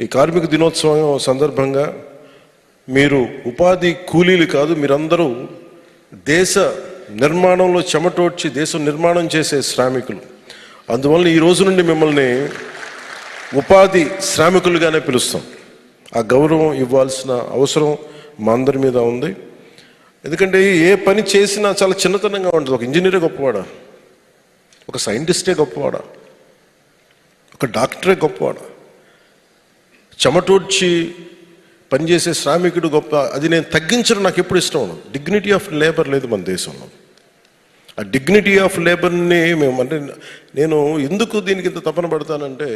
ఈ కార్మిక దినోత్సవం సందర్భంగా మీరు ఉపాధి కూలీలు కాదు, మీరందరూ దేశ నిర్మాణంలో చెమటోడ్చి దేశం నిర్మాణం చేసే శ్రామికులు. అందువల్ల ఈ రోజు నుండి మిమ్మల్ని ఉపాధి శ్రామికులుగానే పిలుస్తాం. ఆ గౌరవం ఇవ్వాల్సిన అవసరం మా అందరి మీద ఉంది. ఎందుకంటే ఏ పని చేసినా చాలా చిన్నతనంగా ఉంటుంది. ఒక ఇంజనీరే గొప్పవాడా, ఒక సైంటిస్టే గొప్పవాడా, ఒక డాక్టరే గొప్పవాడా, చెమటోడ్చి పనిచేసే శ్రామికుడు గొప్ప, అది నేను తగ్గించడం నాకు ఎప్పుడు ఇష్టం ఉండదు. డిగ్నిటీ ఆఫ్ లేబర్ లేదు మన దేశంలో. ఆ డిగ్నిటీ ఆఫ్ లేబర్ని మేము అంటే నేను ఎందుకు దీనికి ఇంత తపన పడతానంటే,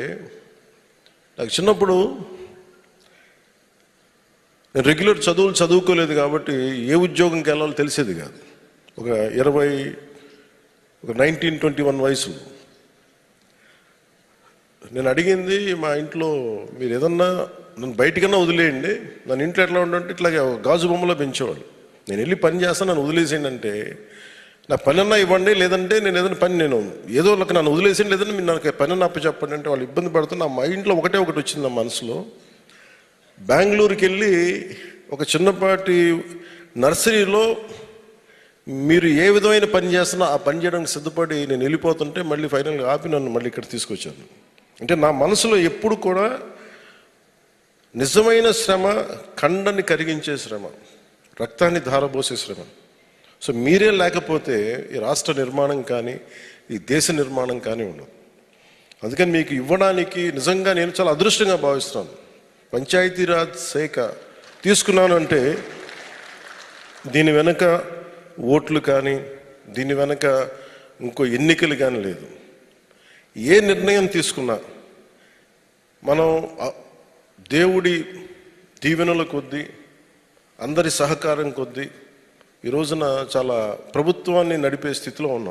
నాకు చిన్నప్పుడు నేను రెగ్యులర్ చదువులు చదువుకోలేదు కాబట్టి ఏ ఉద్యోగంకి వెళ్ళాలో తెలిసేది కాదు. ఒక 19-21 వయసు నేను అడిగింది మా ఇంట్లో, మీరు ఏదన్నా నన్ను బయటికన్నా వదిలేయండి, నన్ను ఇంట్లో ఎట్లా ఉండంటే ఇట్లాగే గాజు బొమ్మలో పెంచేవాళ్ళు. నేను వెళ్ళి పని చేస్తాను, నన్ను వదిలేసేయండి అంటే, నా పని అన్నా ఇవ్వండి, లేదంటే నేను ఏదైనా పని నేను ఏదో వాళ్ళకి నన్ను వదిలేసేయండి, లేదంటే మీరు నాకు పని అన్న చెప్పండి అంటే వాళ్ళు ఇబ్బంది పడుతున్నా. మా ఇంట్లో ఒకటి వచ్చింది నా మనసులో. బెంగళూరుకి వెళ్ళి ఒక చిన్నపాటి నర్సరీలో మీరు ఏ విధమైన పని చేస్తున్నా ఆ పని చేయడానికి సిద్ధపడి నేను వెళ్ళిపోతుంటే మళ్ళీ ఫైనల్గా ఆపి నన్ను మళ్ళీ ఇక్కడ తీసుకొచ్చాను. అంటే నా మనసులో ఎప్పుడు కూడా నిజమైన శ్రమ, కండని కరిగించే శ్రమ, రక్తాన్ని ధారపోసే శ్రమ. సో మీరే లేకపోతే ఈ రాష్ట్ర నిర్మాణం కానీ ఈ దేశ నిర్మాణం కానీ ఉండదు. అందుకని మీకు ఇవ్వడానికి నిజంగా నేను చాలా అదృష్టంగా భావిస్తున్నాను. పంచాయతీరాజ్ శాఖ తీసుకున్నాను అంటే దీని వెనక ఓట్లు కానీ దీని వెనక ఇంకో ఎన్నికలు కానీ లేదు. ఏ నిర్ణయం తీసుకున్నా మనం దేవుడి దీవెనల కొద్దీ, అందరి సహకారం కొద్దీ ఈ రోజున చాలా ప్రభుత్వాన్ని నడిపే స్థితిలో ఉన్నాం.